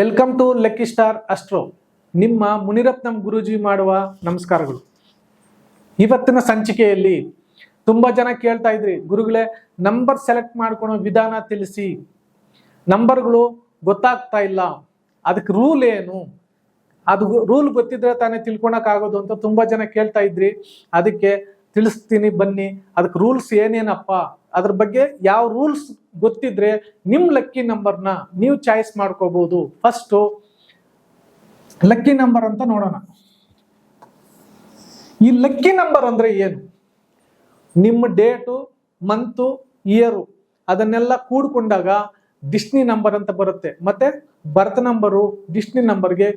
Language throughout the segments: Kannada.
Welcome to lucky star astro. ನಿಮ್ಮ ಮುನಿರತ್ನಂ ಗುರೂಜಿ ಮಾಡುವ ನಮಸ್ಕಾರಗಳು. ಇವತ್ತಿನ ಸಂಚಿಕೆಯಲ್ಲಿ ತುಂಬಾ ಜನ ಕೇಳ್ತಾ ಇದ್ರಿ, ಗುರುಗಳೇ ನಂಬರ್ ಸೆಲೆಕ್ಟ್ ಮಾಡ್ಕೊಳೋ ವಿಧಾನ ತಿಳಿಸಿ, ನಂಬರ್ಗಳು ಗೊತ್ತಾಗ್ತಾ ಇಲ್ಲ, ಅದಕ್ಕೆ ರೂಲ್ ಏನು, ಅದು ರೂಲ್ ಗೊತ್ತಿದ್ರೆ ತಾನೇ ತಿಳ್ಕೊಳಕ್ ಆಗೋದು ಅಂತ ತುಂಬಾ ಜನ ಕೇಳ್ತಾ ಇದ್ರಿ. ಅದಕ್ಕೆ ತಿಳಿಸ್ತೀನಿ ಬನ್ನಿ, ಅದಕ್ಕೆ ರೂಲ್ಸ್ ಏನೇನಪ್ಪ, ಅದ್ರ ಬಗ್ಗೆ ಯಾವ ರೂಲ್ಸ್ ಗೊತ್ತಿದ್ರೆ ನಿಮ್ ಲಕ್ಕಿ ನಂಬರ್ನ ನೀವು ಚಾಯ್ಸ್ ಮಾಡ್ಕೋಬಹುದು. ಫಸ್ಟ್ ಲಕ್ಕಿ ನಂಬರ್ ಅಂತ ನೋಡೋಣ. ಈ ಲಕ್ಕಿ ನಂಬರ್ ಅಂದ್ರೆ ಏನು? ನಿಮ್ಮ ಡೇಟು, ಮಂತು, ಇಯರು ಅದನ್ನೆಲ್ಲ ಕೂಡ್ಕೊಂಡಾಗ ಡಿಸ್ನಿ ನಂಬರ್ ಅಂತ ಬರುತ್ತೆ. ಮತ್ತೆ ಬರ್ತ್ ನಂಬರು ಡಿಸ್ನಿ ನಂಬರ್ಗೆ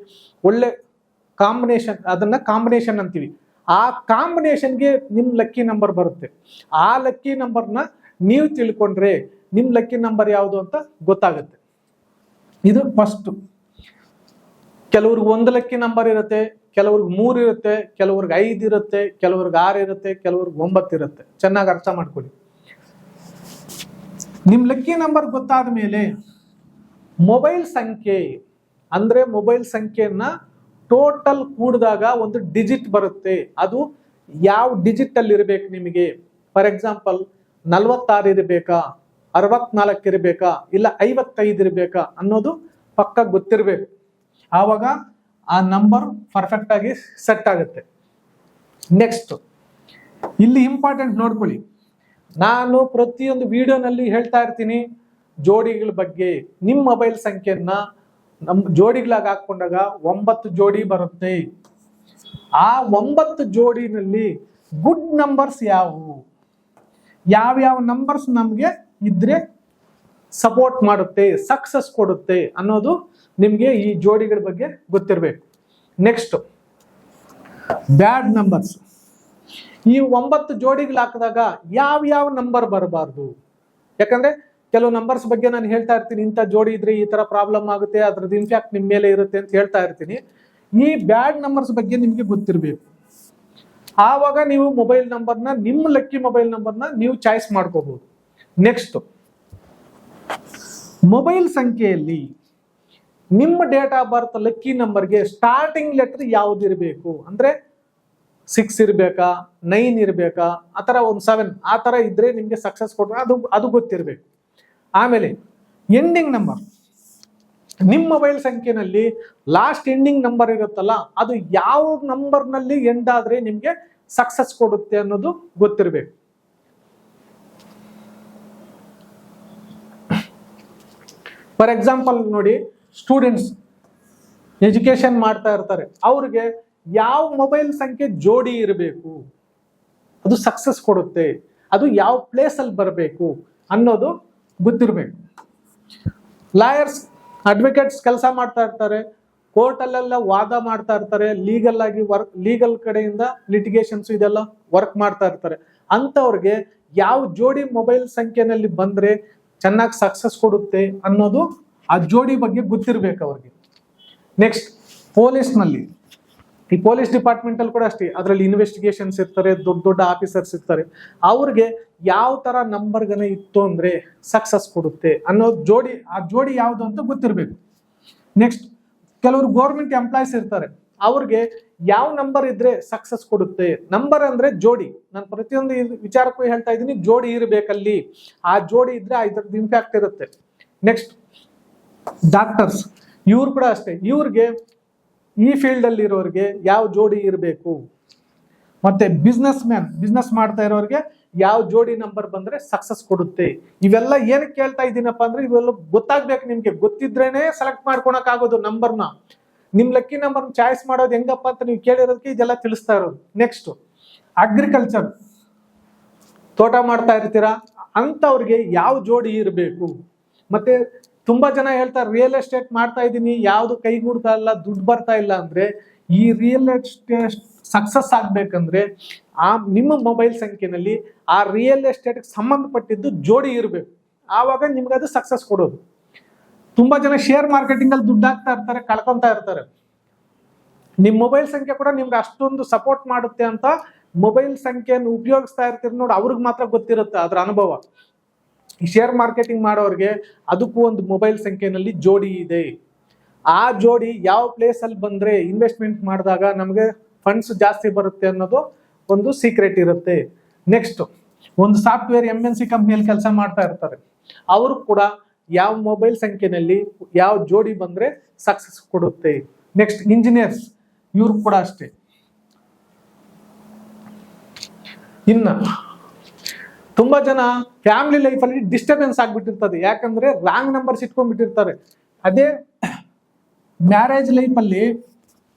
ಒಳ್ಳೆ ಕಾಂಬಿನೇಷನ್, ಅದನ್ನ ಕಾಂಬಿನೇಷನ್ ಅಂತೀವಿ. ಆ ಕಾಂಬಿನೇಷನ್ಗೆ ನಿಮ್ ಲಕ್ಕಿ ನಂಬರ್ ಬರುತ್ತೆ. ಆ ಲಕ್ಕಿ ನಂಬರ್ನ ನೀವು ತಿಳ್ಕೊಂಡ್ರೆ ನಿಮ್ ಲಕ್ಕಿ ನಂಬರ್ ಯಾವುದು ಅಂತ ಗೊತ್ತಾಗುತ್ತೆ. ಇದು ಫಸ್ಟ್. ಕೆಲವ್ರಿಗೆ 1 ಲಕ್ಕಿ ನಂಬರ್ ಇರುತ್ತೆ, ಕೆಲವ್ರಿಗೆ 3 ಇರುತ್ತೆ, ಕೆಲವ್ರಿಗೆ 5 ಇರುತ್ತೆ, ಕೆಲವ್ರಿಗೆ 6 ಇರುತ್ತೆ, ಕೆಲವ್ರಿಗೆ 9 ಇರುತ್ತೆ. ಚೆನ್ನಾಗಿ ಅರ್ಥ ಮಾಡ್ಕೊಳ್ಳಿ. ನಿಮ್ ಲಕ್ಕಿ ನಂಬರ್ ಗೊತ್ತಾದ ಮೇಲೆ ಮೊಬೈಲ್ ಸಂಖ್ಯೆ ಅಂದ್ರೆ ಮೊಬೈಲ್ ಸಂಖ್ಯೆಯನ್ನ ಟೋಟಲ್ ಕೂಡಿದಾಗ ಒಂದು ಡಿಜಿಟ್ ಬರುತ್ತೆ. ಅದು ಯಾವ ಡಿಜಿಟ್ ಅಲ್ಲಿ ಇರಬೇಕು ನಿಮಗೆ? ಫಾರ್ ಎಕ್ಸಾಂಪಲ್ 46 ಇರಬೇಕಾ, 64 ಇರಬೇಕಾ, ಇಲ್ಲ 55 ಇರಬೇಕಾ ಅನ್ನೋದು ಪಕ್ಕ ಗೊತ್ತಿರಬೇಕು. ಆವಾಗ ಆ ನಂಬರ್ ಪರ್ಫೆಕ್ಟ್ ಆಗಿ ಸೆಟ್ ಆಗುತ್ತೆ. ನೆಕ್ಸ್ಟ್ ಇಲ್ಲಿ ಇಂಪಾರ್ಟೆಂಟ್ ನೋಡ್ಕೊಳ್ಳಿ. ನಾನು ಪ್ರತಿಯೊಂದು ವಿಡಿಯೋನಲ್ಲಿ ಹೇಳ್ತಾ ಇರ್ತೀನಿ ಜೋಡಿಗಳ ಬಗ್ಗೆ. ನಿಮ್ಮ ಮೊಬೈಲ್ ಸಂಖ್ಯೆಯನ್ನ ನಮ್ಮ ಜೋಡಿಗಳಾಗಿ ಹಾಕೊಂಡಾಗ 9 ಜೋಡಿ ಬರುತ್ತೆ. ಆ 9 ಜೋಡಿನಲ್ಲಿ ಗುಡ್ ನಂಬರ್ಸ್ ಯಾವುವು, ಯಾವ್ಯಾವ ನಂಬರ್ಸ್ ನಮ್ಗೆ ಇದ್ರೆ ಸಪೋರ್ಟ್ ಮಾಡುತ್ತೆ, ಸಕ್ಸಸ್ ಕೊಡುತ್ತೆ ಅನ್ನೋದು ನಿಮ್ಗೆ ಈ ಜೋಡಿಗಳ ಬಗ್ಗೆ ಗೊತ್ತಿರಬೇಕು. ನೆಕ್ಸ್ಟ್ ಬ್ಯಾಡ್ ನಂಬರ್ಸ್. ಈ 9 ಜೋಡಿಗಳು ಹಾಕಿದಾಗ ಯಾವ ನಂಬರ್ ಬರಬಾರ್ದು. ಯಾಕಂದ್ರೆ ಕೆಲವು ನಂಬರ್ಸ್ ಬಗ್ಗೆ ನಾನು ಹೇಳ್ತಾ ಇರ್ತೀನಿ, ಇಂಥ ಜೋಡಿ ಇದ್ರೆ ಈ ತರ ಪ್ರಾಬ್ಲಮ್ ಆಗುತ್ತೆ, ಅದ್ರದ್ದು ಇಂಪ್ಯಾಕ್ಟ್ ನಿಮ್ ಮೇಲೆ ಇರುತ್ತೆ ಅಂತ ಹೇಳ್ತಾ ಇರ್ತೀನಿ. ಈ ಬ್ಯಾಡ್ ನಂಬರ್ಸ್ ಬಗ್ಗೆ ನಿಮ್ಗೆ ಗೊತ್ತಿರಬೇಕು. ಆವಾಗ ನೀವು ಮೊಬೈಲ್ ನಂಬರ್ನ, ನಿಮ್ಮ ಲಕ್ಕಿ ಮೊಬೈಲ್ ನಂಬರ್ನ ನೀವು ಚಾಯ್ಸ್ ಮಾಡ್ಕೋಬಹುದು. ನೆಕ್ಸ್ಟ್ ಮೊಬೈಲ್ ಸಂಖ್ಯೆಯಲ್ಲಿ ನಿಮ್ಮ ಡೇಟ್ ಆಫ್ ಬರ್ತ್ ಲಕ್ಕಿ ನಂಬರ್ಗೆ ಸ್ಟಾರ್ಟಿಂಗ್ ಲೆಟರ್ ಯಾವ್ದು ಇರಬೇಕು ಅಂದ್ರೆ 6 ಇರ್ಬೇಕಾ, 9 ಇರ್ಬೇಕಾ, ಆತರ ಒಂದು 7 ಆ ತರ ಇದ್ರೆ ನಿಮ್ಗೆ ಸಕ್ಸಸ್ ಕೊಡ್ತಾರೆ. ಅದು ಗೊತ್ತಿರಬೇಕು. ಆಮೇಲೆ ಎಂಡಿಂಗ್ ನಂಬರ್, ನಿಮ್ಮ ಮೊಬೈಲ್ ಸಂಖ್ಯೆನಲ್ಲಿ ಲಾಸ್ಟ್ ಎಂಡಿಂಗ್ ನಂಬರ್ ಇರುತ್ತಲ್ಲ, ಅದು ಯಾವ ನಂಬರ್ನಲ್ಲಿ ಎಂಡ್ ಆದ್ರೆ ನಿಮ್ಗೆ ಸಕ್ಸಸ್ ಕೊಡುತ್ತೆ ಅನ್ನೋದು ಗೊತ್ತಿರಬೇಕು. ಫಾರ್ ಎಕ್ಸಾಂಪಲ್ ನೋಡಿ, ಸ್ಟೂಡೆಂಟ್ಸ್ ಎಜುಕೇಶನ್ ಮಾಡ್ತಾ ಇರ್ತಾರೆ, ಅವ್ರಿಗೆ ಯಾವ ಮೊಬೈಲ್ ಸಂಖ್ಯೆ ಜೋಡಿ ಇರಬೇಕು, ಅದು ಸಕ್ಸಸ್ ಕೊಡುತ್ತೆ, ಅದು ಯಾವ ಪ್ಲೇಸ್ ಅಲ್ಲಿ ಬರಬೇಕು ಅನ್ನೋದು ಗೊತ್ತಿರಬೇಕು. ಲಾಯರ್ಸ್, ಅಡ್ವೊಕೇಟ್ಸ್ ಕೆಲಸ ಮಾಡ್ತಾ ಇರ್ತಾರೆ, ಕೋರ್ಟ್ ಅಲ್ಲೆಲ್ಲ ವಾದ ಮಾಡ್ತಾ ಇರ್ತಾರೆ, ಲೀಗಲ್ ಆಗಿ ಲೀಗಲ್ ಕಡೆಯಿಂದ ಲಿಟಿಗೇಷನ್ಸ್ ಇದೆಲ್ಲ ವರ್ಕ್ ಮಾಡ್ತಾ ಇರ್ತಾರೆ. ಅಂತವ್ರಿಗೆ ಯಾವ ಜೋಡಿ ಮೊಬೈಲ್ ಸಂಖ್ಯೆನಲ್ಲಿ ಬಂದ್ರೆ ಚೆನ್ನಾಗಿ ಸಕ್ಸಸ್ ಕೊಡುತ್ತೆ ಅನ್ನೋದು ಆ ಜೋಡಿ ಬಗ್ಗೆ ಗೊತ್ತಿರ್ಬೇಕು ಅವ್ರಿಗೆ. ನೆಕ್ಸ್ಟ್ ಪೊಲೀಸ್ನಲ್ಲಿ, ಈ ಪೊಲೀಸ್ ಡಿಪಾರ್ಟ್ಮೆಂಟ್ ಅಲ್ಲಿ ಕೂಡ ಅಷ್ಟೇ, ಅದರಲ್ಲಿ ಇನ್ವೆಸ್ಟಿಗೇಷನ್ಸ್ ಇರ್ತಾರೆ, ದೊಡ್ಡ ಆಫೀಸರ್ಸ್ ಇರ್ತಾರೆ. ಅವ್ರಿಗೆ ಯಾವ ತರ ನಂಬರ್ಗನ ಇತ್ತು ಅಂದ್ರೆ ಸಕ್ಸಸ್ ಕೊಡುತ್ತೆ ಅನ್ನೋ ಜೋಡಿ, ಆ ಜೋಡಿ ಯಾವುದು ಅಂತ ಗೊತ್ತಿರಬೇಕು. ನೆಕ್ಸ್ಟ್ ಕೆಲವರು ಗೌರ್ಮೆಂಟ್ ಎಂಪ್ಲಾಯ್ಸ್ ಇರ್ತಾರೆ, ಅವ್ರಿಗೆ ಯಾವ ನಂಬರ್ ಇದ್ರೆ ಸಕ್ಸಸ್ ಕೊಡುತ್ತೆ. ನಂಬರ್ ಅಂದ್ರೆ ಜೋಡಿ, ನಾನು ಪ್ರತಿಯೊಂದು ವಿಚಾರಕ್ಕೂ ಹೇಳ್ತಾ ಇದ್ದೀನಿ, ಜೋಡಿ ಇರಬೇಕಲ್ಲಿ. ಆ ಜೋಡಿ ಇದ್ರೆ ಇದ್ರದ್ದು ಇಂಪ್ಯಾಕ್ಟ್ ಇರುತ್ತೆ. ನೆಕ್ಸ್ಟ್ ಡಾಕ್ಟರ್ಸ್, ಇವ್ರು ಕೂಡ ಅಷ್ಟೇ, ಇವ್ರಿಗೆ ಈ ಫೀಲ್ಡ್ ಅಲ್ಲಿ ಇರೋರಿಗೆ ಯಾವ ಜೋಡಿ ಇರಬೇಕು. ಮತ್ತೆ ಬಿಸ್ನೆಸ್ ಮಾಡ್ತಾ ಇರೋರಿಗೆ ಯಾವ ಜೋಡಿ ನಂಬರ್ ಬಂದ್ರೆ ಸಕ್ಸಸ್ ಕೊಡುತ್ತೆ. ಇವೆಲ್ಲ ಏನಕ್ಕೆ ಕೇಳ್ತಾ ಇದ್ದೀನಪ್ಪ ಅಂದ್ರೆ ಇವೆಲ್ಲ ಗೊತ್ತಾಗ್ಬೇಕು ನಿಮ್ಗೆ. ಗೊತ್ತಿದ್ರೇನೆ ಸೆಲೆಕ್ಟ್ ಮಾಡ್ಕೊಳಕ್ ಆಗೋದು ನಂಬರ್ನ. ನಿಮ್ ಲಕ್ಕಿ ನಂಬರ್ ಚಾಯ್ಸ್ ಮಾಡೋದು ಹೆಂಗಪ್ಪ ಅಂತ ನೀವು ಕೇಳಿರೋದಕ್ಕೆ ಇದೆಲ್ಲ ತಿಳಿಸ್ತಾ ಇರೋದು. ನೆಕ್ಸ್ಟ್ ಅಗ್ರಿಕಲ್ಚರ್, ತೋಟ ಮಾಡ್ತಾ ಇರ್ತೀರಾ ಅಂತವ್ರಿಗೆ ಯಾವ ಜೋಡಿ ಇರಬೇಕು. ಮತ್ತೆ ತುಂಬಾ ಜನ ಹೇಳ್ತಾರೆ ರಿಯಲ್ ಎಸ್ಟೇಟ್ ಮಾಡ್ತಾ ಇದ್ದೀನಿ, ಯಾವ್ದು ಕೈಗೂಡ್ತಾ ಇಲ್ಲ, ದುಡ್ಡು ಬರ್ತಾ ಇಲ್ಲ ಅಂದ್ರೆ, ಈ ರಿಯಲ್ ಎಸ್ಟೇಟ್ ಸಕ್ಸಸ್ ಆಗ್ಬೇಕಂದ್ರೆ ನಿಮ್ಮ ಮೊಬೈಲ್ ಸಂಖ್ಯೆನಲ್ಲಿ ಆ ರಿಯಲ್ ಎಸ್ಟೇಟ್ ಸಂಬಂಧಪಟ್ಟಿದ್ದು ಜೋಡಿ ಇರಬೇಕು. ಆವಾಗ ನಿಮ್ಗೆ ಅದು ಸಕ್ಸಸ್ ಕೊಡೋದು. ತುಂಬಾ ಜನ ಶೇರ್ ಮಾರ್ಕೆಟಿಂಗ್ ಅಲ್ಲಿ ದುಡ್ಡು ಹಾಕ್ತಾ ಇರ್ತಾರೆ, ಕಳ್ಕೊಂತಾ ಇರ್ತಾರೆ. ನಿಮ್ ಮೊಬೈಲ್ ಸಂಖ್ಯೆ ಕೂಡ ನಿಮ್ಗೆ ಅಷ್ಟೊಂದು ಸಪೋರ್ಟ್ ಮಾಡುತ್ತೆ ಅಂತ ಮೊಬೈಲ್ ಸಂಖ್ಯೆಯನ್ನು ಉಪಯೋಗಿಸ್ತಾ ಇರ್ತೀರಿ ನೋಡಿ, ಅವ್ರಿಗೆ ಮಾತ್ರ ಗೊತ್ತಿರುತ್ತೆ ಅದ್ರ ಅನುಭವ. ಈ ಶೇರ್ ಮಾರ್ಕೆಟಿಂಗ್ ಮಾಡೋರಿಗೆ ಅದಕ್ಕೂ ಒಂದು ಮೊಬೈಲ್ ಸಂಖ್ಯೆನಲ್ಲಿ ಜೋಡಿ ಇದೆ. ಆ ಜೋಡಿ ಯಾವ ಪ್ಲೇಸ್ ಅಲ್ಲಿ ಬಂದ್ರೆ ಇನ್ವೆಸ್ಟ್ಮೆಂಟ್ ಮಾಡಿದಾಗ ನಮಗೆ ಫಂಡ್ಸ್ ಜಾಸ್ತಿ ಬರುತ್ತೆ ಅನ್ನೋದು ಒಂದು ಸೀಕ್ರೆಟ್ ಇರುತ್ತೆ. ನೆಕ್ಸ್ಟ್, ಒಂದು ಸಾಫ್ಟ್ವೇರ್ MNC ಕಂಪ್ನಿಯಲ್ಲಿ ಕೆಲಸ ಮಾಡ್ತಾ ಇರ್ತಾರೆ, ಅವರು ಕೂಡ ಯಾವ ಮೊಬೈಲ್ ಸಂಖ್ಯೆನಲ್ಲಿ ಯಾವ ಜೋಡಿ ಬಂದ್ರೆ ಸಕ್ಸಸ್ ಕೊಡುತ್ತೆ. ನೆಕ್ಸ್ಟ್, ಇಂಜಿನಿಯರ್ಸ್, ಇವ್ರು ಕೂಡ ಅಷ್ಟೇ. ಇನ್ನ ತುಂಬಾ ಜನ ಫ್ಯಾಮಿಲಿ ಲೈಫ್ ಅಲ್ಲಿ ಡಿಸ್ಟರ್ಬೆನ್ಸ್ ಆಗ್ಬಿಟ್ಟಿರ್ತದೆ, ಯಾಕಂದ್ರೆ ರಾಂಗ್ ನಂಬರ್ಸ್ ಇಟ್ಕೊಂಡ್ಬಿಟ್ಟಿರ್ತಾರೆ. ಅದೇ ಮ್ಯಾರೇಜ್ ಲೈಫ್ ಅಲ್ಲಿ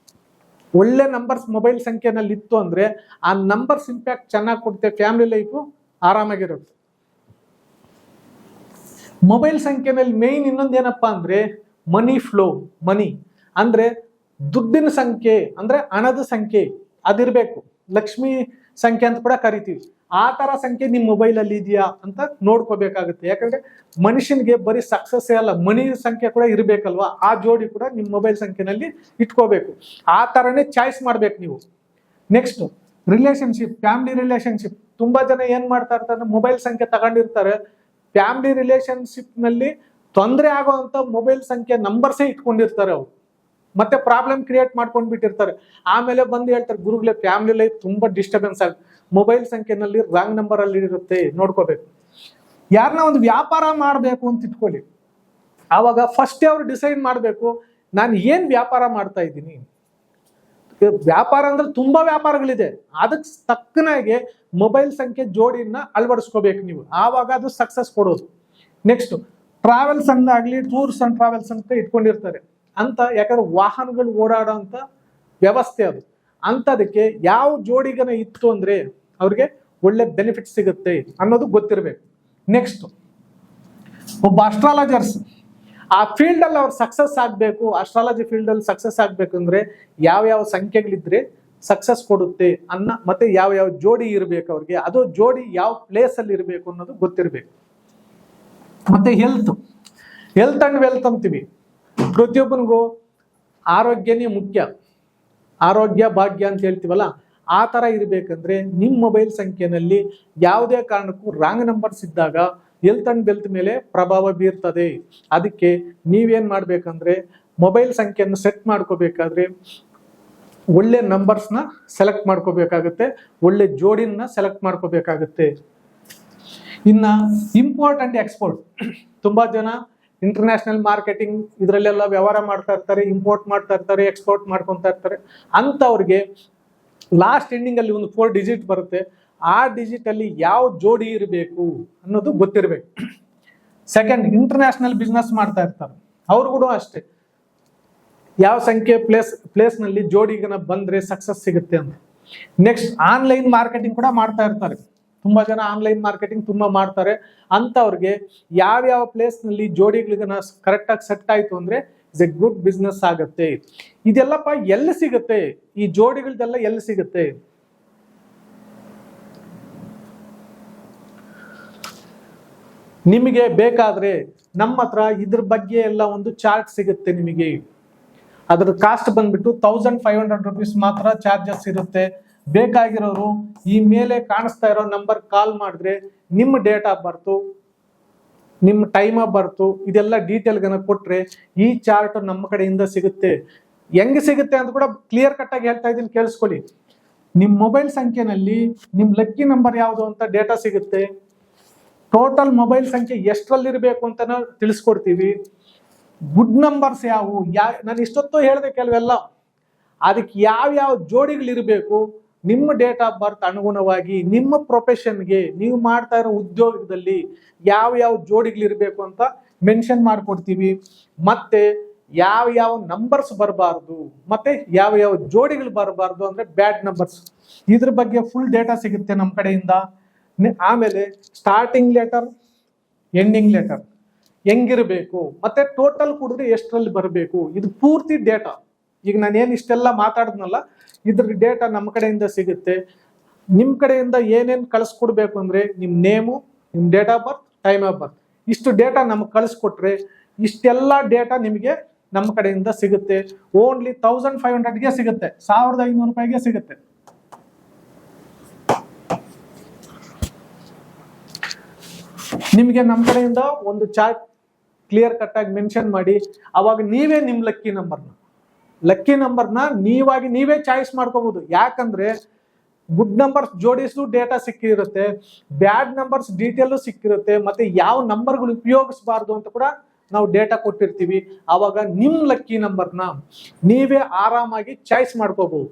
ಒಳ್ಳೆ ನಂಬರ್ಸ್ ಮೊಬೈಲ್ ಸಂಖ್ಯೆನಲ್ಲಿ ಇತ್ತು ಅಂದ್ರೆ ಆ ನಂಬರ್ಸ್ ಇಂಪ್ಯಾಕ್ಟ್ ಚೆನ್ನಾಗಿ ಕೊಡುತ್ತೆ, ಫ್ಯಾಮಿಲಿ ಲೈಫು ಆರಾಮಾಗಿರುತ್ತೆ. ಮೊಬೈಲ್ ಸಂಖ್ಯೆನಲ್ಲಿ ಮೇನ್ ಇನ್ನೊಂದು ಏನಪ್ಪಾ ಅಂದ್ರೆ ಮನಿ ಫ್ಲೋ. ಮನಿ ಅಂದ್ರೆ ದುಡ್ಡಿನ ಸಂಖ್ಯೆ, ಅಂದ್ರೆ ಹಣದ ಸಂಖ್ಯೆ ಅದಿರ್ಬೇಕು. ಲಕ್ಷ್ಮಿ ಸಂಖ್ಯೆ ಅಂತ ಕೂಡ ಕರಿತೀವಿ. ಆ ತರ ಸಂಖ್ಯೆ ನಿಮ್ ಮೊಬೈಲ್ ಅಲ್ಲಿ ಇದೆಯಾ ಅಂತ ನೋಡ್ಕೋಬೇಕಾಗುತ್ತೆ. ಯಾಕಂದ್ರೆ ಮನುಷ್ಯನಿಗೆ ಬರೀ ಸಕ್ಸಸ್ ಅಲ್ಲ, ಮನಿ ಸಂಖ್ಯೆ ಕೂಡ ಇರ್ಬೇಕಲ್ವಾ, ಆ ಜೋಡಿ ಕೂಡ ನಿಮ್ ಮೊಬೈಲ್ ಸಂಖ್ಯೆನಲ್ಲಿ ಇಟ್ಕೋಬೇಕು. ಆ ತರನೇ ಚಾಯ್ಸ್ ಮಾಡ್ಬೇಕು ನೀವು. Next, relationship, family relationship. ತುಂಬಾ ಜನ ಏನ್ ಮಾಡ್ತಾ ಇರ್ತಾರೆ, ಮೊಬೈಲ್ ಸಂಖ್ಯೆ ತಗೊಂಡಿರ್ತಾರೆ, ಫ್ಯಾಮಿಲಿ ರಿಲೇಶನ್ಶಿಪ್ ನಲ್ಲಿ ತೊಂದರೆ ಆಗುವಂತ ಮೊಬೈಲ್ ಸಂಖ್ಯೆ ನಂಬರ್ಸೇ ಇಟ್ಕೊಂಡಿರ್ತಾರೆ ಅವ್ರು, ಮತ್ತೆ ಪ್ರಾಬ್ಲಮ್ ಕ್ರಿಯೇಟ್ ಮಾಡ್ಕೊಂಡ್ ಬಿಟ್ಟಿರ್ತಾರೆ. ಆಮೇಲೆ ಬಂದು ಹೇಳ್ತಾರೆ, ಗುರುಗಳೇ ಫ್ಯಾಮಿಲಿ ಲೈಫ್ ತುಂಬಾ ಡಿಸ್ಟರ್ಬೆನ್ಸ್ ಆಗುತ್ತೆ, ಮೊಬೈಲ್ ಸಂಖ್ಯೆನಲ್ಲಿ ರಾಂಗ್ ನಂಬರ್ ಅಲ್ಲಿ ಇರುತ್ತೆ, ನೋಡ್ಕೋಬೇಕು. ಯಾರನ್ನ ಒಂದು ವ್ಯಾಪಾರ ಮಾಡಬೇಕು ಅಂತ ಇಟ್ಕೊಳ್ಳಿ, ಆವಾಗ ಫಸ್ಟ್ ಅವ್ರು ಡಿಸೈಡ್ ಮಾಡಬೇಕು, ನಾನು ಏನ್ ವ್ಯಾಪಾರ ಮಾಡ್ತಾ ಇದ್ದೀನಿ. ವ್ಯಾಪಾರ ಅಂದ್ರೆ ತುಂಬಾ ವ್ಯಾಪಾರಗಳಿದೆ, ಅದಕ್ಕೆ ತಕ್ಕನಾಗೆ ಮೊಬೈಲ್ ಸಂಖ್ಯೆ ಜೋಡಿನ ಅಳವಡಿಸ್ಕೋಬೇಕು ನೀವು, ಆವಾಗ ಅದು ಸಕ್ಸಸ್ ಕೊಡೋದು. ನೆಕ್ಸ್ಟ್, ಟ್ರಾವೆಲ್ಸ್ ಅಂದಾಗ್ಲಿ ಟೂರ್ಸ್ ಅಂಡ್ ಟ್ರಾವೆಲ್ಸ್ ಅಂತ ಇಟ್ಕೊಂಡಿರ್ತಾರೆ ಅಂತ, ಯಾಕಂದ್ರೆ ವಾಹನಗಳು ಓಡಾಡೋ ಅಂತ ವ್ಯವಸ್ಥೆ ಅದು. ಅಂತದಕ್ಕೆ ಯಾವ ಜೋಡಿಗನ ಇತ್ತು ಅಂದ್ರೆ ಅವ್ರಿಗೆ ಒಳ್ಳೆ ಬೆನಿಫಿಟ್ ಸಿಗುತ್ತೆ ಅನ್ನೋದು ಗೊತ್ತಿರಬೇಕು. ನೆಕ್ಸ್ಟ್, ಒಬ್ಬ ಅಸ್ಟ್ರಾಲಜರ್ಸ್ ಆ ಫೀಲ್ಡ್ ಅಲ್ಲಿ ಅವ್ರು ಸಕ್ಸಸ್ ಆಗ್ಬೇಕು, ಅಸ್ಟ್ರಾಲಜಿ ಫೀಲ್ಡ್ ಅಲ್ಲಿ ಸಕ್ಸಸ್ ಆಗ್ಬೇಕು ಅಂದ್ರೆ ಯಾವ ಸಂಖ್ಯೆಗಳಿದ್ರೆ ಸಕ್ಸಸ್ ಕೊಡುತ್ತೆ ಮತ್ತೆ ಯಾವ ಜೋಡಿ ಇರಬೇಕು ಅವ್ರಿಗೆ, ಅದು ಜೋಡಿ ಯಾವ ಪ್ಲೇಸ್ ಅಲ್ಲಿ ಇರಬೇಕು ಅನ್ನೋದು ಗೊತ್ತಿರಬೇಕು. ಮತ್ತೆ ಹೆಲ್ತ್ ಅಂಡ್ ವೆಲ್ತ್ ಅಂತೀವಿ. ಪ್ರತಿಯೊಬ್ಬನಿಗೂ ಆರೋಗ್ಯನೇ ಮುಖ್ಯ, ಆರೋಗ್ಯ ಭಾಗ್ಯ ಅಂತ ಹೇಳ್ತೀವಲ್ಲ, ಆ ತರ ಇರ್ಬೇಕಂದ್ರೆ ನಿಮ್ ಮೊಬೈಲ್ ಸಂಖ್ಯೆನಲ್ಲಿ ಯಾವುದೇ ಕಾರಣಕ್ಕೂ ರಾಂಗ್ ನಂಬರ್ಸ್ ಇದ್ದಾಗ ಹೆಲ್ತ್ ಅಂಡ್ ವೆಲ್ತ್ ಮೇಲೆ ಪ್ರಭಾವ ಬೀರ್ತದೆ. ಅದಕ್ಕೆ ನೀವೇನ್ ಮಾಡ್ಬೇಕಂದ್ರೆ ಮೊಬೈಲ್ ಸಂಖ್ಯೆಯನ್ನು ಸೆಟ್ ಮಾಡ್ಕೋಬೇಕಾದ್ರೆ ಒಳ್ಳೆ ನಂಬರ್ಸ್ನ ಸೆಲೆಕ್ಟ್ ಮಾಡ್ಕೋಬೇಕಾಗುತ್ತೆ, ಒಳ್ಳೆ ಜೋಡಿನ ಸೆಲೆಕ್ಟ್ ಮಾಡ್ಕೋಬೇಕಾಗುತ್ತೆ. ಇನ್ನ ಇಂಪೋರ್ಟ್ ಅಂಡ್ ಎಕ್ಸ್ಪೋರ್ಟ್, ತುಂಬಾ ಜನ ಇಂಟರ್ನ್ಯಾಷನಲ್ ಮಾರ್ಕೆಟಿಂಗ್ ಇದರಲ್ಲೆಲ್ಲ ವ್ಯವಹಾರ ಮಾಡ್ತಾ ಇರ್ತಾರೆ, ಇಂಪೋರ್ಟ್ ಮಾಡ್ತಾ ಇರ್ತಾರೆ, ಎಕ್ಸ್ಪೋರ್ಟ್ ಮಾಡ್ಕೊತಾ ಇರ್ತಾರೆ. ಅಂತವ್ರಿಗೆ ಲಾಸ್ಟ್ ಎಂಡಿಂಗ್ ಅಲ್ಲಿ ಒಂದು 4 ಡಿಜಿಟ್ ಬರುತ್ತೆ, ಆ ಡಿಜಿಟ್ ಅಲ್ಲಿ ಯಾವ ಜೋಡಿ ಇರಬೇಕು ಅನ್ನೋದು ಗೊತ್ತಿರಬೇಕು. ಸೆಕೆಂಡ್, ಇಂಟರ್ನ್ಯಾಷನಲ್ ಬಿಸ್ನೆಸ್ ಮಾಡ್ತಾ ಇರ್ತಾರೆ, ಅವ್ರು ಕೂಡ ಅಷ್ಟೇ ಯಾವ ಸಂಖ್ಯೆ ಪ್ಲೇಸ್ ನಲ್ಲಿ ಜೋಡಿಗನ ಬಂದ್ರೆ ಸಕ್ಸಸ್ ಸಿಗುತ್ತೆ ಅಂತ. ನೆಕ್ಸ್ಟ್, ಆನ್ಲೈನ್ ಮಾರ್ಕೆಟಿಂಗ್ ಕೂಡ ಮಾಡ್ತಾ ಇರ್ತಾರೆ, ತುಂಬಾ ಜನ ಆನ್ಲೈನ್ ಮಾರ್ಕೆಟಿಂಗ್ ತುಂಬಾ ಮಾಡ್ತಾರೆ. ಅಂತವ್ರಿಗೆ ಯಾವ ಪ್ಲೇಸ್ ನಲ್ಲಿ ಜೋಡಿಗಳಿಗನ ಕರೆಕ್ಟ್ ಆಗಿ ಸೆಟ್ ಆಯ್ತು ಅಂದ್ರೆ ಇಟ್ಸ್ ಎ ಗುಡ್ ಬಿಸ್ನೆಸ್ ಆಗುತ್ತೆ. ಇದೆಲ್ಲಪ್ಪ ಎಲ್ಲಿ ಸಿಗುತ್ತೆ, ಈ ಜೋಡಿಗಳದೆಲ್ಲ ಎಲ್ಲಿ ಸಿಗುತ್ತೆ? ನಿಮಗೆ ಬೇಕಾದ್ರೆ ನಮ್ಮ ಹತ್ರ ಇದ್ರ ಬಗ್ಗೆ ಎಲ್ಲ ಒಂದು ಚಾರ್ಟ್ ಸಿಗುತ್ತೆ ನಿಮಗೆ. ಅದ್ರ ಕಾಸ್ಟ್ ಬಂದ್ಬಿಟ್ಟು 1500 rupees ಮಾತ್ರ ಚಾರ್ಜಸ್ ಇರುತ್ತೆ. ಬೇಕಾಗಿರೋರು ಈ ಮೇಲೆ ಕಾಣಿಸ್ತಾ ಇರೋ ನಂಬರ್ ಕಾಲ್ ಮಾಡಿದ್ರೆ ನಿಮ್ಮ ಡೇಟ್ ಆಫ್ ಬರ್ತು, ನಿಮ್ಮ ಟೈಮ್ ಆಫ್ ಬರ್ತು, ಇದೆಲ್ಲ ಡೀಟೇಲ್ ಗನ ಕೊಟ್ರೆ ಈ ಚಾರ್ಟ್ ನಮ್ಮ ಕಡೆಯಿಂದ ಸಿಗುತ್ತೆ. ಹೆಂಗೆ ಸಿಗುತ್ತೆ ಅಂತ ಕೂಡ ಕ್ಲಿಯರ್ ಕಟ್ ಆಗಿ ಹೇಳ್ತಾ ಇದ್ದೀನಿ, ಕೇಳಿಸ್ಕೊಳ್ಳಿ. ನಿಮ್ ಮೊಬೈಲ್ ಸಂಖ್ಯೆನಲ್ಲಿ ನಿಮ್ ಲಕ್ಕಿ ನಂಬರ್ ಯಾವುದು ಅಂತ ಡೇಟಾ ಸಿಗುತ್ತೆ. ಟೋಟಲ್ ಮೊಬೈಲ್ ಸಂಖ್ಯೆ ಎಷ್ಟರಲ್ಲಿರ್ಬೇಕು ಅಂತ ನಾವು ತಿಳಿಸ್ಕೊಡ್ತೀವಿ. ಗುಡ್ ನಂಬರ್ಸ್ ಯಾವುವು, ನಾನು ಇಷ್ಟೊತ್ತು ಹೇಳಿದೆ ಕೆಲವೆಲ್ಲ, ಅದಕ್ಕೆ ಯಾವ ಜೋಡಿಗಳಿರ್ಬೇಕು, ನಿಮ್ಮ ಡೇಟ್ ಆಫ್ ಬರ್ತ್ ಅನುಗುಣವಾಗಿ ನಿಮ್ಮ ಪ್ರೊಫೆಷನ್ಗೆ ನೀವು ಮಾಡ್ತಾ ಇರೋ ಉದ್ಯೋಗದಲ್ಲಿ ಯಾವ ಜೋಡಿಗಳಿರ್ಬೇಕು ಅಂತ ಮೆನ್ಷನ್ ಮಾಡ್ಕೊಡ್ತೀವಿ. ಮತ್ತೆ ಯಾವ ನಂಬರ್ಸ್ ಬರಬಾರ್ದು, ಮತ್ತೆ ಯಾವ ಜೋಡಿಗಳು ಬರಬಾರ್ದು ಅಂದ್ರೆ ಬ್ಯಾಡ್ ನಂಬರ್ಸ್, ಇದ್ರ ಬಗ್ಗೆ ಫುಲ್ ಡೇಟಾ ಸಿಗುತ್ತೆ ನಮ್ಮ ಕಡೆಯಿಂದ. ಆಮೇಲೆ ಸ್ಟಾರ್ಟಿಂಗ್ ಲೆಟರ್, ಎಂಡಿಂಗ್ ಲೆಟರ್ ಹೆಂಗಿರ್ಬೇಕು, ಮತ್ತೆ ಟೋಟಲ್ ಕುಡಿದ್ರೆ ಎಷ್ಟರಲ್ಲಿ ಬರಬೇಕು, ಇದು ಪೂರ್ತಿ ಡೇಟಾ. ಈಗ ನಾನೇನು ಇಷ್ಟೆಲ್ಲ ಮಾತಾಡಿದ್ನಲ್ಲ, ಇದ್ರ ಡೇಟಾ ನಮ್ಮ ಕಡೆಯಿಂದ ಸಿಗುತ್ತೆ. ನಿಮ್ಮ ಕಡೆಯಿಂದ ಏನೇನು ಕಳಿಸ್ಕೊಡ್ಬೇಕು ಅಂದ್ರೆ ನಿಮ್ಮ ನೇಮು, ನಿಮ್ಮ date of birth, time of birth, ಇಷ್ಟು ಡೇಟಾ ನಮ್ಗೆ ಕಳಿಸ್ಕೊಟ್ರೆ ಇಷ್ಟೆಲ್ಲ ಡೇಟಾ ನಿಮಗೆ ನಮ್ಮ ಕಡೆಯಿಂದ ಸಿಗುತ್ತೆ. ಓನ್ಲಿ 1500ಗೆ ಸಿಗುತ್ತೆ, 1500 ರೂಪಾಯಿಗೆ ಸಿಗುತ್ತೆ. ನಿಮಗೆ ನಮ್ಮ ಕಡೆಯಿಂದ ಒಂದು ಚಾರ್ಟ್ ಕ್ಲಿಯರ್ ಕಟ್ ಆಗಿ ಮೆನ್ಷನ್ ಮಾಡಿ. ಅವಾಗ ನೀವೇ ನಿಮ್ ಲಕ್ಕಿ ನಂಬರ್ನ ನೀವೇ ಚಾಯ್ಸ್ ಮಾಡ್ಕೋಬಹುದು. ಯಾಕಂದ್ರೆ ಗುಡ್ ನಂಬರ್ಸ್ ಜೋಡಿಸು ಡೇಟಾ ಸಿಕ್ಕಿರುತ್ತೆ, ಬ್ಯಾಡ್ ನಂಬರ್ಸ್ ಡೀಟೇಲು ಸಿಕ್ಕಿರುತ್ತೆ, ಮತ್ತೆ ಯಾವ ನಂಬರ್ಗಳು ಉಪಯೋಗಿಸಬಾರ್ದು ಅಂತ ಕೂಡ ನಾವು ಡೇಟಾ ಕೊಟ್ಟಿರ್ತೀವಿ. ಆವಾಗ ನಿಮ್ ಲಕ್ಕಿ ನಂಬರ್ನ ನೀವೇ ಆರಾಮಾಗಿ ಚಾಯ್ಸ್ ಮಾಡ್ಕೋಬಹುದು,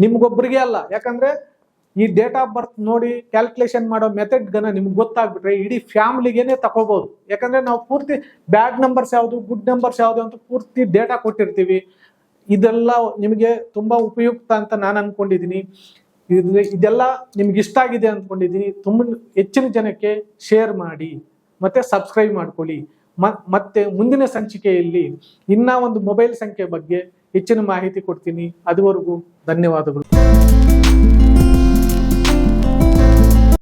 ನಿಮ್ಗೊಬ್ರಿಗೆ ಅಲ್ಲ. ಯಾಕಂದ್ರೆ ಈ ಡೇಟ್ ಆಫ್ ಬರ್ತ್ ನೋಡಿ ಕ್ಯಾಲ್ಕುಲೇಷನ್ ಮಾಡೋ ಮೆಥಡ್ ಗನ ನಿಮ್ಗೆ ಗೊತ್ತಾಗ್ಬಿಟ್ರೆ ಇಡೀ ಫ್ಯಾಮಿಲಿಗೇನೆ ತಗೋಬಹುದು. ಯಾಕಂದ್ರೆ ನಾವು ಪೂರ್ತಿ ಬ್ಯಾಡ್ ನಂಬರ್ಸ್ ಯಾವುದು ಗುಡ್ ನಂಬರ್ಸ್ ಯಾವುದು ಅಂತ ಪೂರ್ತಿ ಡೇಟಾ ಕೊಟ್ಟಿರ್ತೀವಿ. ಇದೆಲ್ಲ ನಿಮಗೆ ತುಂಬಾ ಉಪಯುಕ್ತ ಅಂತ ನಾನು ಅನ್ಕೊಂಡಿದ್ದೀನಿ. ಇದೆಲ್ಲ ನಿಮ್ಗೆ ಇಷ್ಟ ಆಗಿದೆ ಅನ್ಕೊಂಡಿದ್ದೀನಿ. ತುಂಬ ಹೆಚ್ಚಿನ ಜನಕ್ಕೆ ಶೇರ್ ಮಾಡಿ ಮತ್ತೆ ಸಬ್ಸ್ಕ್ರೈಬ್ ಮಾಡ್ಕೊಳ್ಳಿ. ಮತ್ತೆ ಮುಂದಿನ ಸಂಚಿಕೆಯಲ್ಲಿ ಇನ್ನ ಒಂದು ಮೊಬೈಲ್ ಸಂಖ್ಯೆ ಬಗ್ಗೆ ಹೆಚ್ಚಿನ ಮಾಹಿತಿ ಕೊಡ್ತೀನಿ. ಅದುವರೆಗೂ ಧನ್ಯವಾದಗಳು.